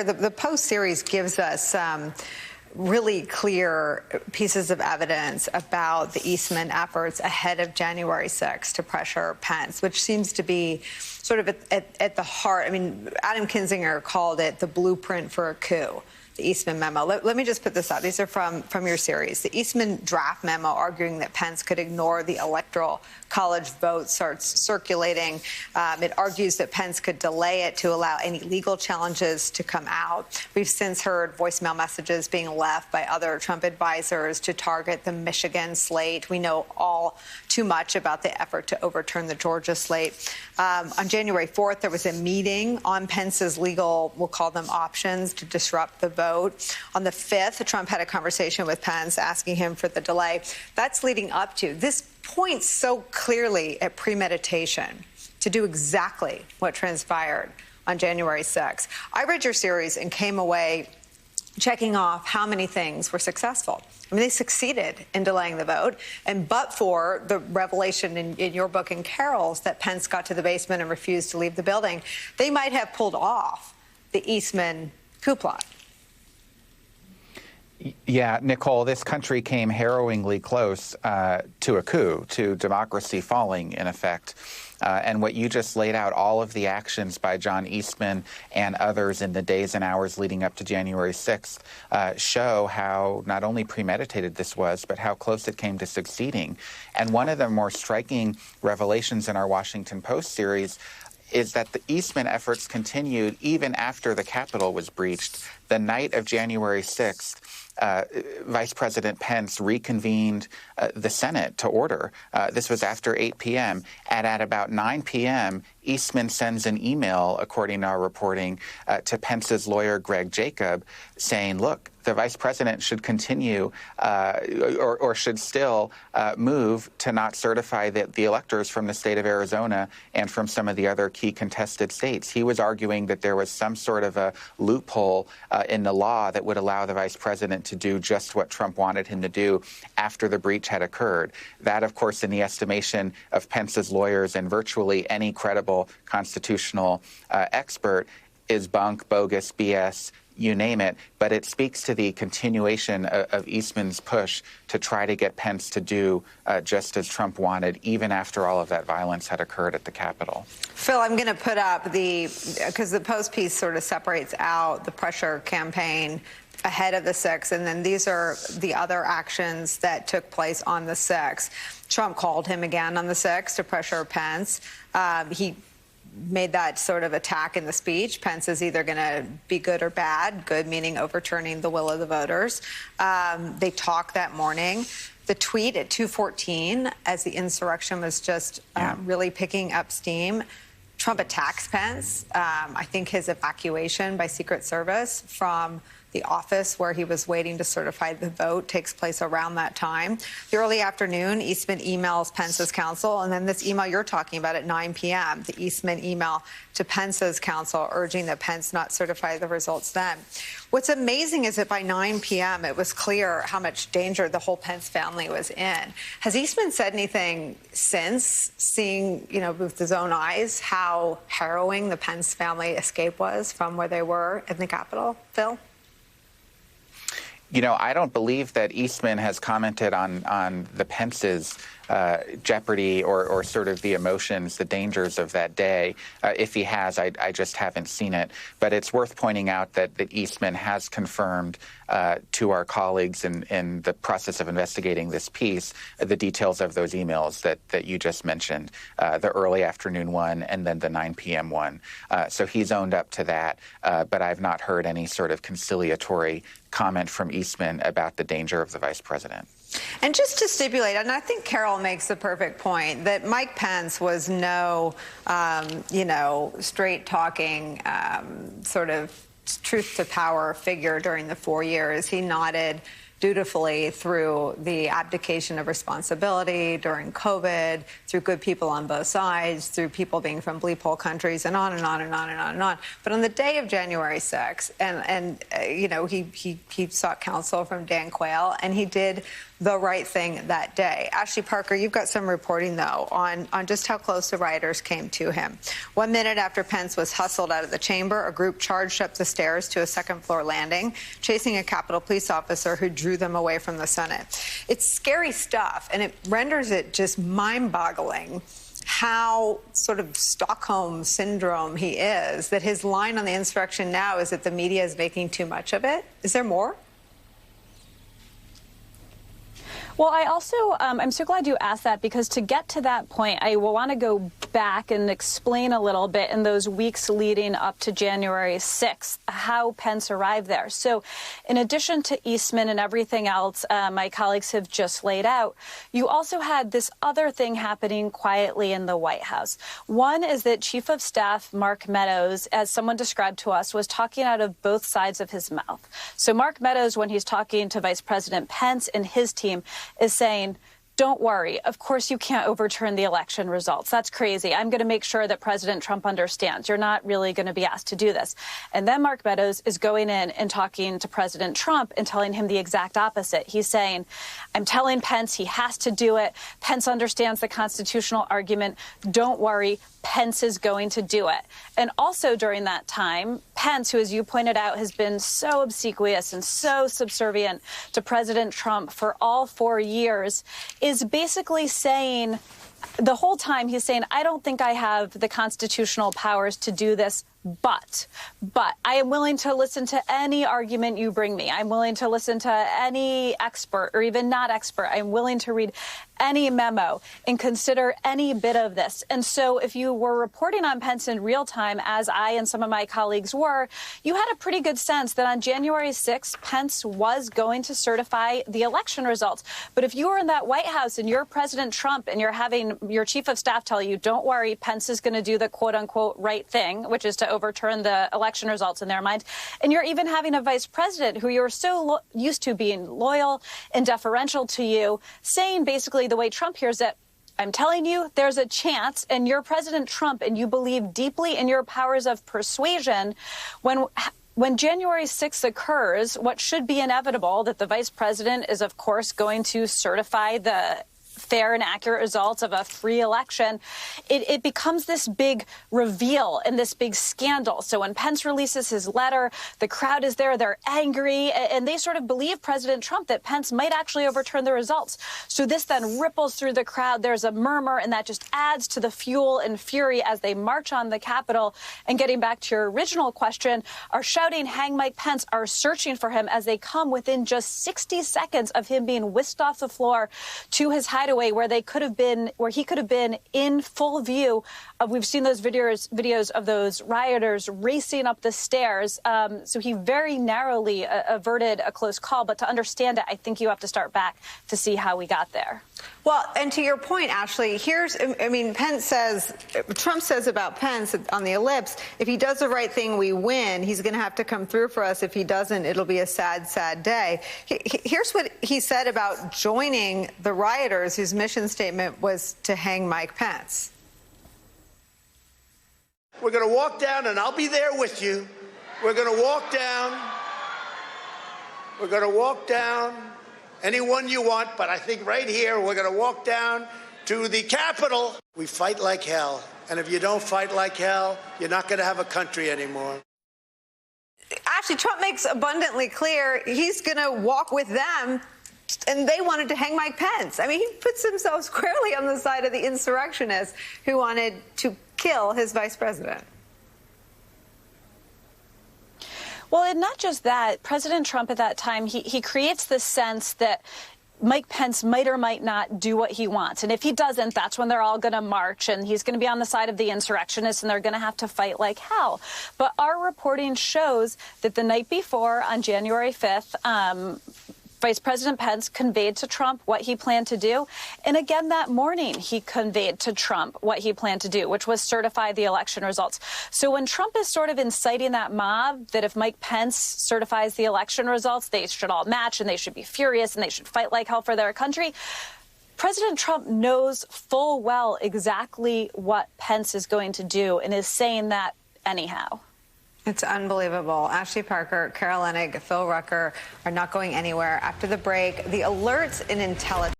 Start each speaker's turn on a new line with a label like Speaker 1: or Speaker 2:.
Speaker 1: The Post series gives us really clear pieces of evidence about the Eastman efforts ahead of January 6th to pressure Pence, which seems to be sort of at the heart. I mean, Adam Kinzinger called it the blueprint for a coup. The Eastman memo. Let me just put this out. These are from your series. The Eastman draft memo arguing that Pence could ignore the electoral college vote starts circulating. It argues that Pence could delay it to allow any legal challenges to come out. We've since heard voicemail messages being left by other Trump advisors to target the Michigan slate. We know all too much about the effort to overturn the Georgia slate. On January 4th, there was a meeting on Pence's legal, we'll call them options, to disrupt the vote. On the 5th, Trump had a conversation with Pence asking him for the delay. That's leading up to. This points so clearly at premeditation to do exactly what transpired on January 6th. I read your series and came away checking off how many things were successful. I mean, they succeeded in delaying the vote. And but for the revelation in your book and Carol's that Pence got to the basement and refused to leave the building, they might have pulled off the Eastman coup plot.
Speaker 2: Yeah, Nicole, this country came harrowingly close to a coup, to democracy falling, in effect. And what you just laid out, all of the actions by John Eastman and others in the days and hours leading up to January 6th show how not only premeditated this was, but how close it came to succeeding. And one of the more striking revelations in our Washington Post series is that the Eastman efforts continued even after the Capitol was breached. The night of January 6th, Vice President Pence reconvened the Senate to order. This was after 8 p.m. And at about 9 p.m., Eastman sends an email, according to our reporting, to Pence's lawyer, Greg Jacob, saying, look, the vice president should continue or should still move to not certify the electors from the state of Arizona and from some of the other key contested states. He was arguing that there was some sort of a loophole in the law that would allow the vice president to do just what Trump wanted him to do after the breach had occurred. That, of course, in the estimation of Pence's lawyers and virtually any credible constitutional expert, is bunk, bogus, BS, you name it, but it speaks to the continuation of Eastman's push to try to get Pence to do just as Trump wanted, even after all of that violence had occurred at the Capitol.
Speaker 1: Phil, I'm going to put up because the Post piece sort of separates out the pressure campaign ahead of the 6th, and then these are the other actions that took place on the 6th. Trump called him again on the 6th to pressure Pence. He made that sort of attack in the speech. Pence is either going to be good or bad, good meaning overturning the will of the voters. They talked that morning. The tweet at 2:14, as the insurrection was just really picking up steam, Trump attacks Pence. I think his evacuation by Secret Service from the office where he was waiting to certify the vote takes place around that time. The early afternoon, Eastman emails Pence's counsel, and then this email you're talking about at 9 p.m., the Eastman email to Pence's counsel urging that Pence not certify the results then. What's amazing is that by 9 p.m., it was clear how much danger the whole Pence family was in. Has Eastman said anything since, seeing, with his own eyes, how harrowing the Pence family escape was from where they were in the Capitol? Phil?
Speaker 2: I don't believe that Eastman has commented on the Pence's jeopardy or sort of the emotions, the dangers of that day. If he has, I just haven't seen it. But it's worth pointing out that Eastman has confirmed to our colleagues in the process of investigating this piece the details of those emails that you just mentioned, the early afternoon one and then the 9 p.m. one. So he's owned up to that, but I've not heard any sort of conciliatory comment from Eastman about the danger of the vice president.
Speaker 1: And just to stipulate, and I think Carol makes the perfect point, that Mike Pence was no, straight-talking sort of truth-to-power figure during the 4 years. He nodded dutifully through the abdication of responsibility during COVID, through good people on both sides, through people being from bleep hole countries, and on and on and on and on and on. But on the day of January 6th, he sought counsel from Dan Quayle, and he did the right thing that day. Ashley Parker, you've got some reporting, though, on just how close the rioters came to him. 1 minute after Pence was hustled out of the chamber, a group charged up the stairs to a second-floor landing, chasing a Capitol police officer who drew them away from the Senate. It's scary stuff, and it renders it just mind-boggling how sort of Stockholm syndrome he is, that his line on the insurrection now is that the media is making too much of it. Is there more?
Speaker 3: Well, I also, I'm so glad you asked that, because to get to that point, I will want to go back and explain a little bit in those weeks leading up to January 6th, how Pence arrived there. So in addition to Eastman and everything else my colleagues have just laid out, you also had this other thing happening quietly in the White House. One is that Chief of Staff Mark Meadows, as someone described to us, was talking out of both sides of his mouth. So Mark Meadows, when he's talking to Vice President Pence and his team, is saying, don't worry, of course you can't overturn the election results. That's crazy. I'm going to make sure that President Trump understands. You're not really going to be asked to do this. And then Mark Meadows is going in and talking to President Trump and telling him the exact opposite. He's saying, I'm telling Pence he has to do it. Pence understands the constitutional argument. Don't worry, Pence is going to do it. And also during that time, Pence, who, as you pointed out, has been so obsequious and so subservient to President Trump for all 4 years, is basically saying, the whole time he's saying, I don't think I have the constitutional powers to do this, but I am willing to listen to any argument you bring me. I'm willing to listen to any expert or even not expert. I'm willing to read any memo and consider any bit of this. And so if you were reporting on Pence in real time, as I and some of my colleagues were, you had a pretty good sense that on January 6th, Pence was going to certify the election results. But if you were in that White House and you're President Trump and you're having your chief of staff tell you, don't worry, Pence is going to do the quote unquote right thing, which is to overturn the election results in their minds. And you're even having a vice president who you're so used to being loyal and deferential to you, saying basically the way Trump hears it, I'm telling you, there's a chance, and you're President Trump and you believe deeply in your powers of persuasion. When January 6th occurs, what should be inevitable, that the vice president is, of course, going to certify the fair and accurate results of a free election, it becomes this big reveal and this big scandal. So when Pence releases his letter, the crowd is there, they're angry, and they sort of believe President Trump that Pence might actually overturn the results. So this then ripples through the crowd. There's a murmur, and that just adds to the fuel and fury as they march on the Capitol. And getting back to your original question, are shouting, hang Mike Pence, are searching for him as they come within just 60 seconds of him being whisked off the floor to his hideaway, where he could have been in full view. We've seen those videos of those rioters racing up the stairs. So he very narrowly averted a close call. But to understand it, I think you have to start back to see how we got there.
Speaker 1: Well, and to your point, Ashley, Trump says about Pence on the ellipse, if he does the right thing, we win. He's going to have to come through for us. If he doesn't, it'll be a sad, sad day. Here's what he said about joining the rioters whose mission statement was to hang Mike Pence.
Speaker 4: We're going to walk down, and I'll be there with you. We're going to walk down. We're going to walk down. Anyone you want, but I think right here, we're going to walk down to the Capitol. We fight like hell. And if you don't fight like hell, you're not going to have a country anymore.
Speaker 1: Actually, Trump makes abundantly clear he's going to walk with them, and they wanted to hang Mike Pence. I mean, he puts himself squarely on the side of the insurrectionists who wanted to kill his vice president.
Speaker 3: Well, and not just that, President Trump at that time, he creates this sense that Mike Pence might or might not do what he wants. And if he doesn't, that's when they're all going to march, and he's going to be on the side of the insurrectionists, and they're going to have to fight like hell. But our reporting shows that the night before, on January 5th, Vice President Pence conveyed to Trump what he planned to do. And again that morning, he conveyed to Trump what he planned to do, which was certify the election results. So when Trump is sort of inciting that mob that if Mike Pence certifies the election results, they should all match and they should be furious and they should fight like hell for their country, President Trump knows full well exactly what Pence is going to do and is saying that anyhow.
Speaker 1: It's unbelievable. Ashley Parker, Carol Leonnig, Phil Rucker are not going anywhere. After the break, the alerts in intelligence.